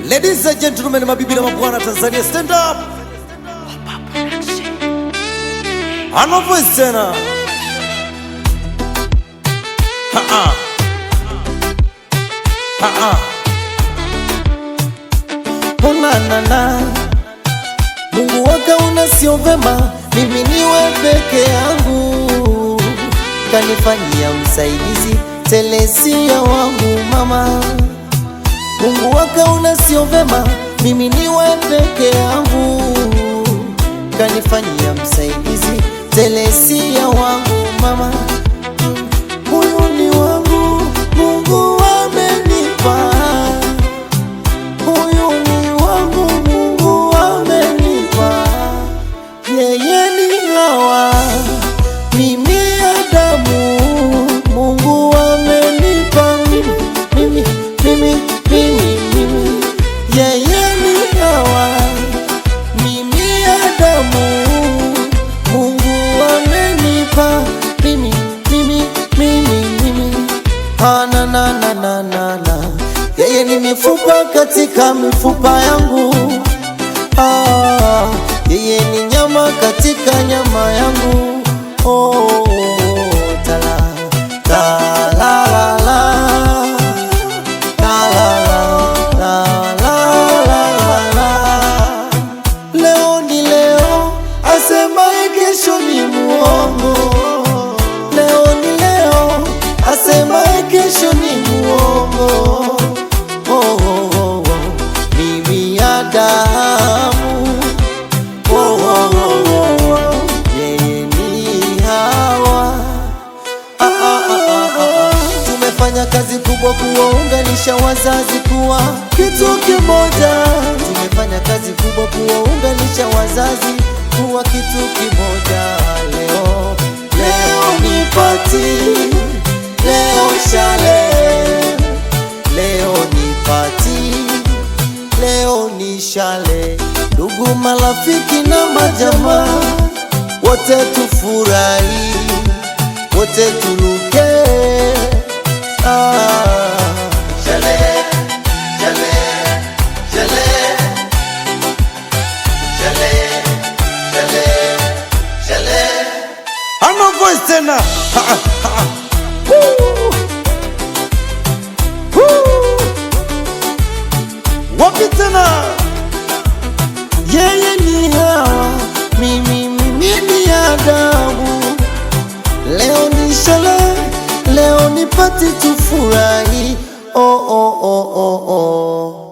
Ladies and gentlemen, mabibi na mabwana, Tanzania, stand up. Ano voice tena. Na Mungu wakaona sio vema mimi niwe peke yangu, kanifanyia msaidizi Telesia wangu mama. Mungu wakaona sio vema mimi niwe peke yangu, kanifanyia msaidizi Telesia wangu mama. Huyu ni wangu, Mungu amenipa. Huyu ni wangu, Mungu amenipa. Yeye ni Hawa, mimi Adamu. Mungu amenipa mimi. Yeye ni Hawa, mimi Adamu. Mungu amenipa mimi. Na yeye ni mifupa katika mifupa yangu. Yeye ni nyama katika nyama yangu. Leo ni leo, asemaye kesho ni muongo. Leo ni leo, asemaye kesho ni muongo. Mimi Adamu, yeye ni Hawa. Tumefanya kazi kubwa kuwaunganisha wazazi kuwa kitu kimoja. Tumefanya kazi kubwa kuwaunganisha wazazi kuwa kitu kimoja. Leo ni party, leo shale. Leo ni party, leo ni shale. Ndugu, marafiki na majamaa, wote tufurahi, wote tuluke. Shale, shale, shale, shale, shale, shale. Ano voice tena. Wapi tena? Yeye ni Hawa, mimi ni Adamu. Leo ni shale, leo ni party, tufurahi. Oh.